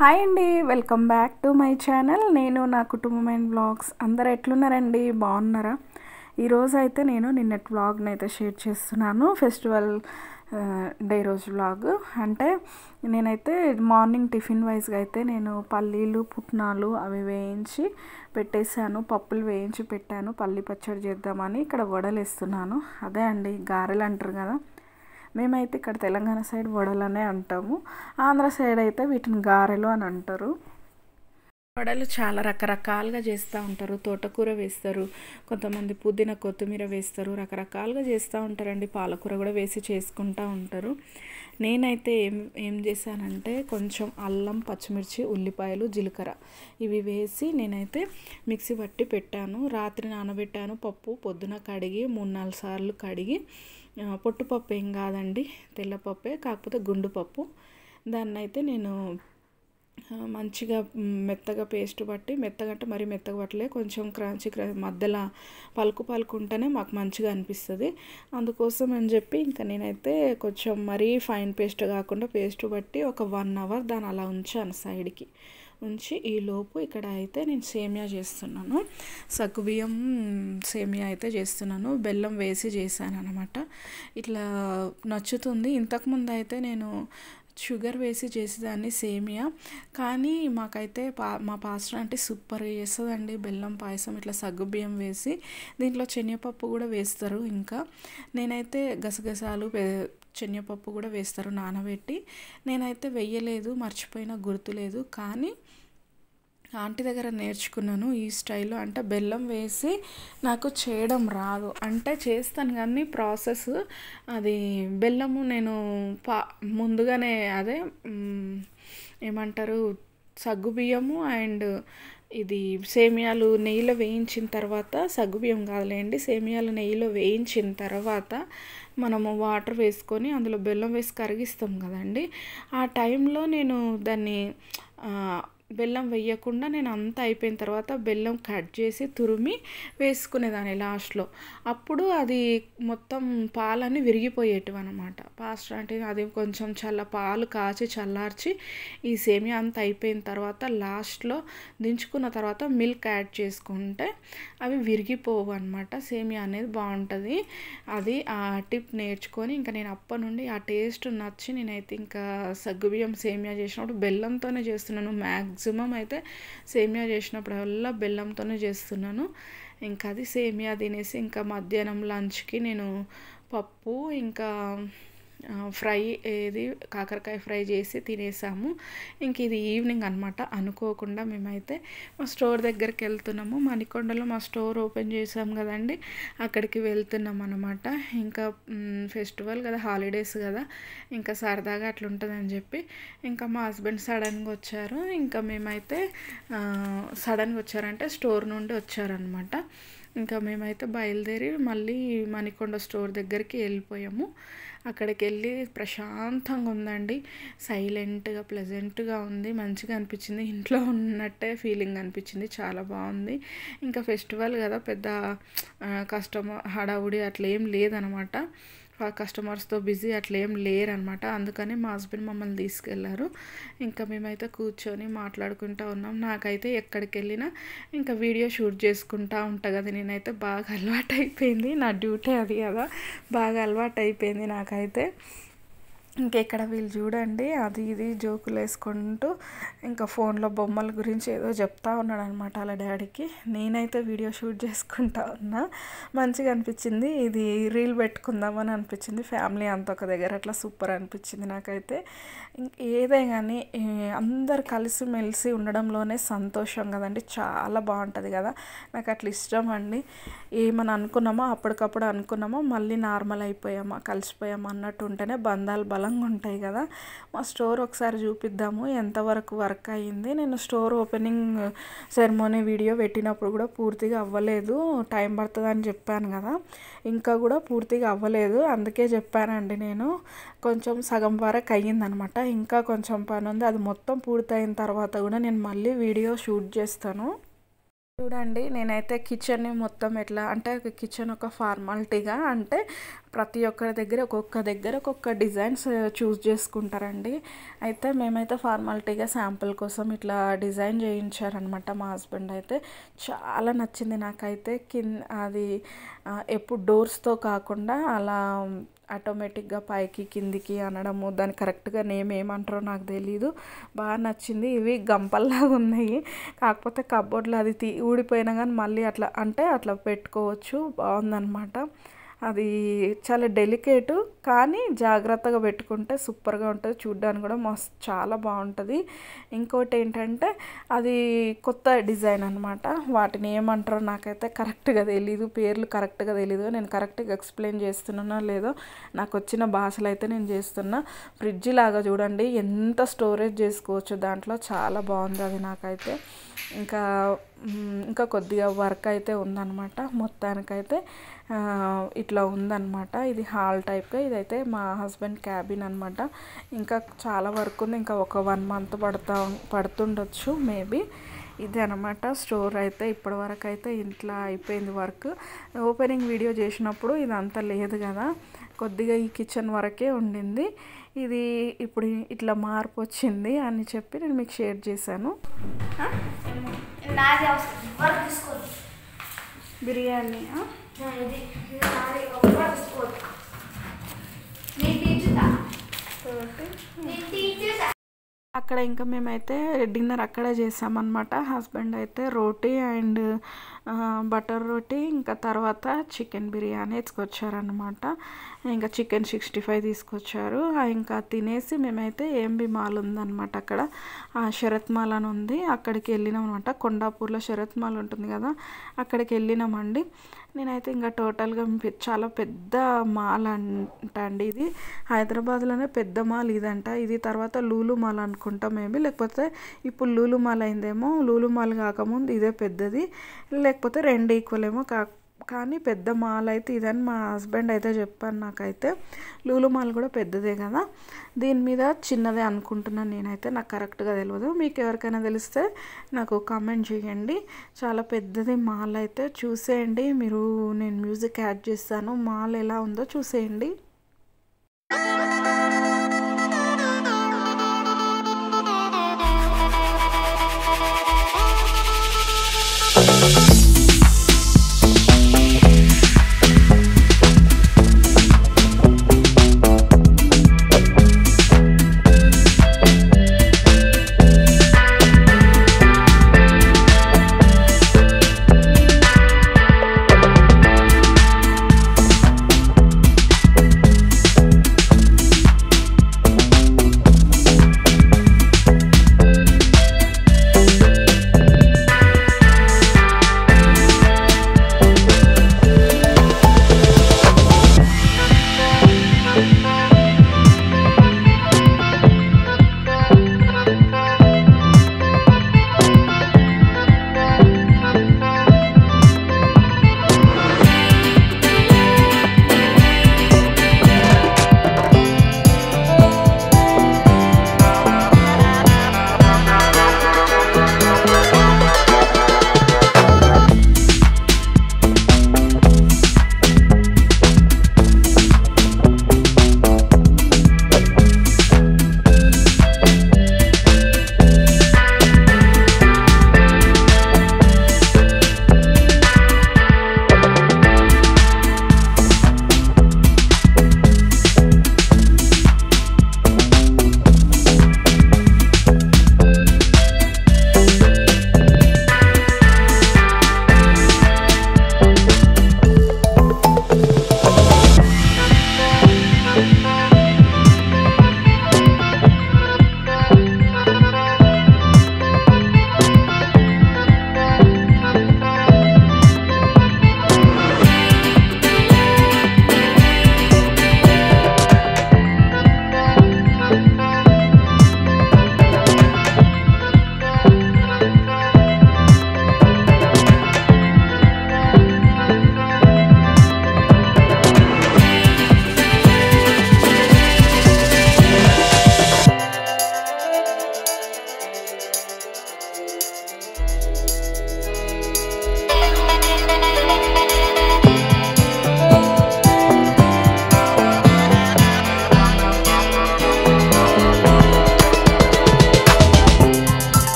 Hi అండి, welcome back to my channel. నేను నా కుటుంబం అండ్ వ్లాగ్స్. అందరు ఎట్లున్నారండి? బాగున్నారా? ఈరోజు అయితే నేను నిన్నటి వ్లాగ్ని అయితే షేర్ చేస్తున్నాను. ఫెస్టివల్ డే రోజు వ్లాగ్. అంటే నేనైతే మార్నింగ్ టిఫిన్ వైజ్గా అయితే నేను పల్లీలు పుట్నాలు అవి వేయించి పెట్టేశాను, పప్పులు వేయించి పెట్టాను. పల్లి పచ్చడి చేద్దామని ఇక్కడ వడలు వేస్తున్నాను. అదే అండి, గారెలు అంటారు కదా. మేమైతే ఇక్కడ తెలంగాణ సైడ్ వడలనే అంటాము, ఆంధ్ర సైడ్ అయితే వీటిని గారెలు అని అంటారు. వడలు చాలా రకరకాలుగా చేస్తూ ఉంటారు. తోటకూర వేస్తారు, కొంతమంది పుదీనా కొత్తిమీర వేస్తారు, రకరకాలుగా చేస్తూ ఉంటారండి. పాలకూర కూడా వేసి చేసుకుంటూ ఉంటారు. నేనైతే ఏం చేశానంటే కొంచెం అల్లం, పచ్చిమిర్చి, ఉల్లిపాయలు, జీలకర్ర ఇవి వేసి నేనైతే మిక్సీ పట్టి పెట్టాను. రాత్రి నానబెట్టాను పప్పు. పొద్దున కడిగి 3-4 సార్లు కడిగి, పొట్టుపప్పు ఏం కాదండి, తెల్లపప్పే, కాకపోతే గుండు పప్పు. దాన్ని అయితే నేను మంచిగా మెత్తగా పేస్ట్ పట్టి, మెత్తగా అంటే మరీ మెత్తగా పట్టలే, కొంచెం క్రంచి మధ్యలో పలుకు ఉంటేనే మాకు మంచిగా అనిపిస్తుంది. అందుకోసం అని చెప్పి ఇంకా నేనైతే కొంచెం మరీ ఫైన్ పేస్ట్ కాకుండా పేస్ట్ పట్టి ఒక 1 అవర్ దాన్ని అలా ఉంచాను సైడ్కి. ఉంచి ఈలోపు ఇక్కడ అయితే నేను సేమియా చేస్తున్నాను. సగ్గుబియ్యం సేమియా అయితే చేస్తున్నాను. బెల్లం వేసి చేశాను అనమాట. ఇట్లా నచ్చుతుంది. ఇంతకుముందు అయితే నేను షుగర్ వేసి చేసేదాన్ని సేమియా. కానీ మాకైతే మా పాస్టర్ అంటే సూపర్గా చేస్తుందండి బెల్లం పాయసం. ఇట్లా సగ్గుబియ్యం వేసి దీంట్లో శనగపప్పు కూడా వేస్తారు. ఇంకా నేనైతే గసగసాలు శనగపప్పు కూడా వేస్తారు నానబెట్టి. నేనైతే వెయ్యలేదు, మర్చిపోయినా గుర్తులేదు. కానీ ఆంటీ దగ్గర నేర్చుకున్నాను ఈ స్టైల్లో. అంటే బెల్లం వేసి నాకు చేయడం రాదు, అంటే చేస్తాను కానీ ప్రాసెస్ అది బెల్లము నేను ముందుగానే అదే ఏమంటారు సగ్గుబియ్యము అండ్ ఇది సేమియాలు నెయ్యిలో వేయించిన తర్వాత, సగ్గుబియ్యం కాదులేండి, సేమియాలు నెయ్యిలో వేయించిన తర్వాత మనము వాటర్ వేసుకొని అందులో బెల్లం వేసి కరిగిస్తాం కదండి. ఆ టైంలో నేను దాన్ని బెల్లం వేయకుండా నేను అంతా అయిపోయిన తర్వాత బెల్లం కట్ చేసి తురిమి వేసుకునేదాన్ని లాస్ట్లో. అప్పుడు అది మొత్తం పాలని విరిగిపోయేటివి అనమాట. పాస్ట్ అంటే అది కొంచెం పాలు కాచి చల్లార్చి ఈ సేమియా అంతా అయిపోయిన తర్వాత లాస్ట్లో దించుకున్న తర్వాత మిల్క్ యాడ్ చేసుకుంటే అవి విరిగిపోవు అనమాట. సేమియా అనేది బాగుంటుంది. అది ఆ టిప్ నేర్చుకొని ఇంకా నేను అప్పటి నుండి ఆ టేస్ట్ నచ్చి నేనైతే ఇంకా సగ్గుబియ్యం సేమియా చేసినప్పుడు బెల్లంతోనే చేస్తున్నాను. మ్యాక్సిమం అయితే సేమియా చేసినప్పుడల్లా బెల్లంతోనే చేస్తున్నాను. ఇంకా అది సేమియా తినేసి ఇంకా మధ్యాహ్నం లంచ్కి నేను పప్పు ఇంకా ఫ్రై కాకరకాయ ఫ్రై చేసి తినేసాము. ఇంక ఇది ఈవినింగ్ అనమాట. అనుకోకుండా మేమైతే మా స్టోర్ దగ్గరికి వెళ్తున్నాము. మణికొండలో మా స్టోర్ ఓపెన్ చేసాం కదండి, అక్కడికి వెళ్తున్నాం అనమాట. ఇంకా ఫెస్టివల్ కదా, హాలిడేస్ కదా, ఇంకా సరదాగా అట్లా ఉంటుందని చెప్పి ఇంకా మా హస్బెండ్ సడన్గా వచ్చారు. ఇంకా మేమైతే సడన్గా వచ్చారంటే స్టోర్ నుండి వచ్చారనమాట. ఇంకా మేమైతే బయలుదేరి మళ్ళీ మణికొండ స్టోర్ దగ్గరికి వెళ్ళిపోయాము. అక్కడికి వెళ్ళి ప్రశాంతంగా ఉందండి, సైలెంట్గా ప్లెజెంట్గా ఉంది, మంచిగా అనిపించింది. ఇంట్లో ఉన్నట్టే ఫీలింగ్ అనిపించింది, చాలా బాగుంది. ఇంకా ఫెస్టివల్ కదా, పెద్ద కస్టమర్ హడావుడి అట్లా ఏం లేదనమాట. కస్టమర్స్తో బిజీ అట్లా ఏం లేరనమాట. అందుకని మా హస్బెండ్ మమ్మల్ని తీసుకెళ్లారు. ఇంకా మేమైతే కూర్చొని మాట్లాడుకుంటూ ఉన్నాం. నాకైతే ఎక్కడికి వెళ్ళినా ఇంకా వీడియో షూట్ చేసుకుంటూ ఉంటా కదా, నేనైతే బాగా అలవాటు అయిపోయింది. నా డ్యూటీ అది కదా, బాగా అలవాటు అయిపోయింది నాకైతే. ఇంకా ఇక్కడ వీళ్ళు చూడండి, అది ఇది జోకులు వేసుకుంటూ ఇంకా ఫోన్లో బొమ్మల గురించి ఏదో చెప్తా ఉన్నాడు అనమాట వాళ్ళ డాడీకి. నేనైతే వీడియో షూట్ చేసుకుంటా ఉన్నా. మంచిగా అనిపించింది. ఇది రీల్ పెట్టుకుందామని అనిపించింది. ఫ్యామిలీ అంత ఒక దగ్గర అట్లా సూపర్ అనిపించింది నాకైతే. ఏదే కానీ అందరు కలిసిమెలిసి ఉండడంలోనే సంతోషం కదండి, చాలా బాగుంటుంది కదా. నాకు అట్లా ఇష్టం అండి. ఏమని అనుకున్నామో అప్పటికప్పుడు అనుకున్నామో మళ్ళీ నార్మల్ అయిపోయామా, కలిసిపోయామా అన్నట్టు ఉంటేనే బంధాలు బలంగా ఉంటాయి కదా. మా స్టోర్ ఒకసారి చూపిద్దాము ఎంతవరకు వర్క్ అయ్యింది. నేను స్టోర్ ఓపెనింగ్ సెరమోనీ వీడియో పెట్టినప్పుడు కూడా పూర్తిగా అవ్వలేదు, టైం పడుతుందని చెప్పాను కదా, ఇంకా కూడా పూర్తిగా అవ్వలేదు. అందుకే చెప్పానండి నేను, కొంచెం సగం వరకు అయ్యిందనమాట. ఇంకా కొంచెం పని ఉంది. అది మొత్తం పూర్తయిన తర్వాత కూడా నేను మళ్ళీ వీడియో షూట్ చేస్తాను. చూడండి నేనైతే కిచెన్ని మొత్తం ఎట్లా అంటే కిచెన్ ఒక ఫార్మాలిటీగా అంటే ప్రతి ఒక్కరి దగ్గర ఒక్కొక్క డిజైన్స్ చూస్ చేసుకుంటారండి. అయితే మేమైతే ఫార్మాలిటీగా శాంపుల్ కోసం ఇట్లా డిజైన్ చేయించారనమాట మా హస్బెండ్. అయితే చాలా నచ్చింది నాకైతే. అది ఎప్పుడు డోర్స్తో కాకుండా అలా ఆటోమేటిక్గా పైకి కిందికి అనడము, దాని కరెక్ట్గా నేమ్ ఏమంటారో నాకు తెలీదు. బాగా నచ్చింది. ఇవి గంపల్లాగా ఉన్నాయి, కాకపోతే కబోర్డ్లో అది ఊడిపోయినా కానీ మళ్ళీ అట్లా అంటే అట్లా పెట్టుకోవచ్చు. బాగుందన్నమాట. అది చాలా డెలికేటు కానీ జాగ్రత్తగా పెట్టుకుంటే సూపర్గా ఉంటుంది. చూడ్డానికి కూడా మస్తు చాలా బాగుంటుంది. ఇంకోటి ఏంటంటే అది కొత్త డిజైన్ అనమాట. వాటిని ఏమంటారో నాకైతే కరెక్ట్గా తెలీదు, పేర్లు కరెక్ట్గా తెలీదు. నేను కరెక్ట్గా ఎక్స్ప్లెయిన్ చేస్తున్నానో లేదో, నాకు వచ్చిన భాషలు అయితే నేను చేస్తున్నా. ఫ్రిడ్జ్ లాగా చూడండి, ఎంత స్టోరేజ్ చేసుకోవచ్చు దాంట్లో. చాలా బాగుంది అది నాకైతే. ఇంకా కొద్దిగా వర్క్ అయితే ఉందన్నమాట. మొత్తానికైతే ఇట్లా ఉందన్నమాట. ఇది హాల్ టైప్గా. ఇదైతే మా హస్బెండ్ క్యాబిన్ అనమాట. ఇంకా చాలా వర్క్ ఉంది. ఇంకా ఒక 1 month పడుతుండొచ్చు మేబీ. ఇదే అనమాట స్టోర్ అయితే. ఇప్పటివరకు అయితే ఇంట్లో అయిపోయింది వర్క్. ఓపెనింగ్ వీడియో చేసినప్పుడు ఇదంతా లేదు కదా, కొద్దిగా ఈ కిచెన్ వరకే ఉండింది. ఇది ఇప్పుడు ఇట్లా మార్పు వచ్చింది అని చెప్పి నేను మీకు షేర్ చేశాను. బిర్యానీ అక్కడ ఇంకా మేమైతే డిన్నర్ అక్కడే చేసామన్నమాట. హస్బెండ్ అయితే రోటీ అండ్ బటర్ రోటీ, ఇంకా తర్వాత చికెన్ బిర్యానీ తీసుకొచ్చారనమాట. ఇంకా చికెన్ 65 తీసుకొచ్చారు. ఇంకా తినేసి మేమైతే ఏంబి మాల్ ఉందన్నమాట, అక్కడ శరత్ మాల్ అని ఉంది, అక్కడికి వెళ్ళినాం అనమాట. కొండాపూర్లో శరత్ మాల్ ఉంటుంది కదా, అక్కడికి వెళ్ళినామండి. నేనైతే ఇంకా టోటల్గా చాలా పెద్ద మాల్ అండి ఇది. హైదరాబాద్లోనే పెద్ద మాల్ ఇదంట. ఇది తర్వాత లూలు మాల్ అనుకుంటా మేబీ, లేకపోతే ఇప్పుడు లూలు మాల్ అయిందేమో. లూలు మాల్ కాకముందు ఇదే పెద్దది, లేకపోతే 2 ఈక్వల్ ఏమో. కానీ పెద్ద మాల్ అయితే ఇదని మా హస్బెండ్ అయితే చెప్పాను నాకైతే. లూలు మాల్ కూడా పెద్దదే కదా, దీని మీద చిన్నదే అనుకుంటున్నాను నేనైతే. నాకు కరెక్ట్గా తెలియదు. మీకు ఎవరికైనా తెలిస్తే నాకు కామెంట్ చేయండి. చాలా పెద్దది మాల్ అయితే. చూసేయండి మీరు. నేను మ్యూజిక్ యాడ్ చేస్తాను. మాల్ ఎలా ఉందో చూసేయండి.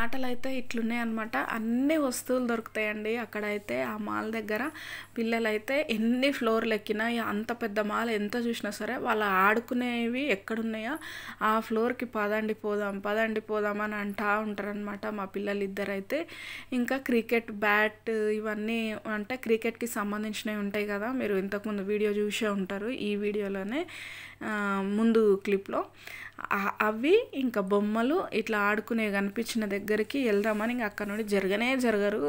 ఆటలు అయితే ఇట్లున్నాయి అనమాట. అన్ని వస్తువులు దొరుకుతాయండి అక్కడైతే. ఆ మాల్ దగ్గర పిల్లలైతే ఎన్ని ఫ్లోర్లు ఎక్కినా అంత పెద్ద మాల్ ఎంత చూసినా సరే వాళ్ళు ఆడుకునేవి ఎక్కడున్నాయో ఆ ఫ్లోర్కి పదండి పోదాం అని అంటూ ఉంటారనమాట మా పిల్లలు ఇద్దరైతే. ఇంకా క్రికెట్ బ్యాట్ ఇవన్నీ అంటే క్రికెట్కి సంబంధించినవి ఉంటాయి కదా, మీరు ఇంతకుముందు వీడియో చూసే ఉంటారు, ఈ వీడియోలోనే ముందు క్లిప్లో. అవి ఇంకా బొమ్మలు ఇట్లా ఆడుకునే కనిపించిన దగ్గరికి వెళ్దామని ఇంకా అక్కడ నుండి జరగరు,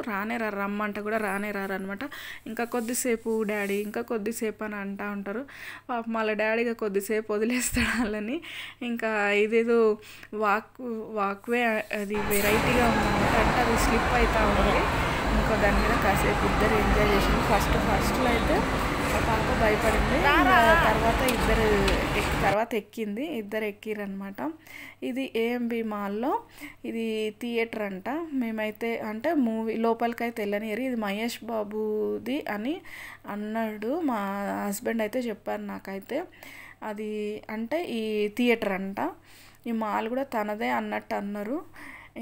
రమ్మంట కూడా రారు అనమాట. ఇంకా కొద్దిసేపు డాడీ ఇంకా కొద్దిసేపు అని అంటూ ఉంటారు. వాళ్ళ డాడీగా కొద్దిసేపు వదిలేస్తాడు వాళ్ళని. ఇంకా ఇదేదో వాక్వే అది వెరైటీగా ఉందన్నమాట. అంటే అది స్లిప్ అవుతూ ఉంది. ఇంకో దాని మీద కాసేపు ఇద్దరు ఎంజాయ్ చేసింది. ఫస్ట్లో అయితే పాప భయపడింది, తర్వాత ఎక్కింది, ఇద్దరు ఎక్కిరనమాట. ఇది ఏఎంబి మాల్లో ఇది థియేటర్ అంట. మేమైతే అంటే మూవీ లోపలికైతే వెళ్ళనియరు, ఇది మహేష్ బాబుది అని అన్నాడు మా హస్బెండ్ అయితే చెప్పారు నాకైతే. అది అంటే ఈ థియేటర్ అంట, ఈ మాల్ కూడా తనదే అన్నట్టు అన్నారు.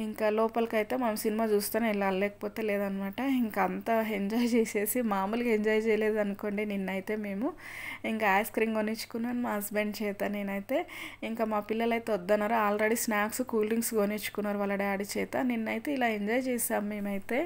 ఇంకా లోపలికైతే మనం సినిమా చూస్తూనే వెళ్ళాలి, లేకపోతే లేదనమాట. ఇంకా అంతా ఎంజాయ్ చేసేసి మామూలుగా ఎంజాయ్ చేయలేదు అనుకోండి. నిన్నైతే మేము ఇంకా ఐస్ క్రీమ్ కొనిచ్చుకున్నాను మా హస్బెండ్ చేత. నేనైతే ఇంకా మా పిల్లలైతే వద్దన్నారు, ఆల్రెడీ స్నాక్స్ కూల్ డ్రింక్స్ కొనిచ్చుకున్నారు వాళ్ళ డాడీ చేత. నిన్నైతే ఇలా ఎంజాయ్ చేసాం మేమైతే.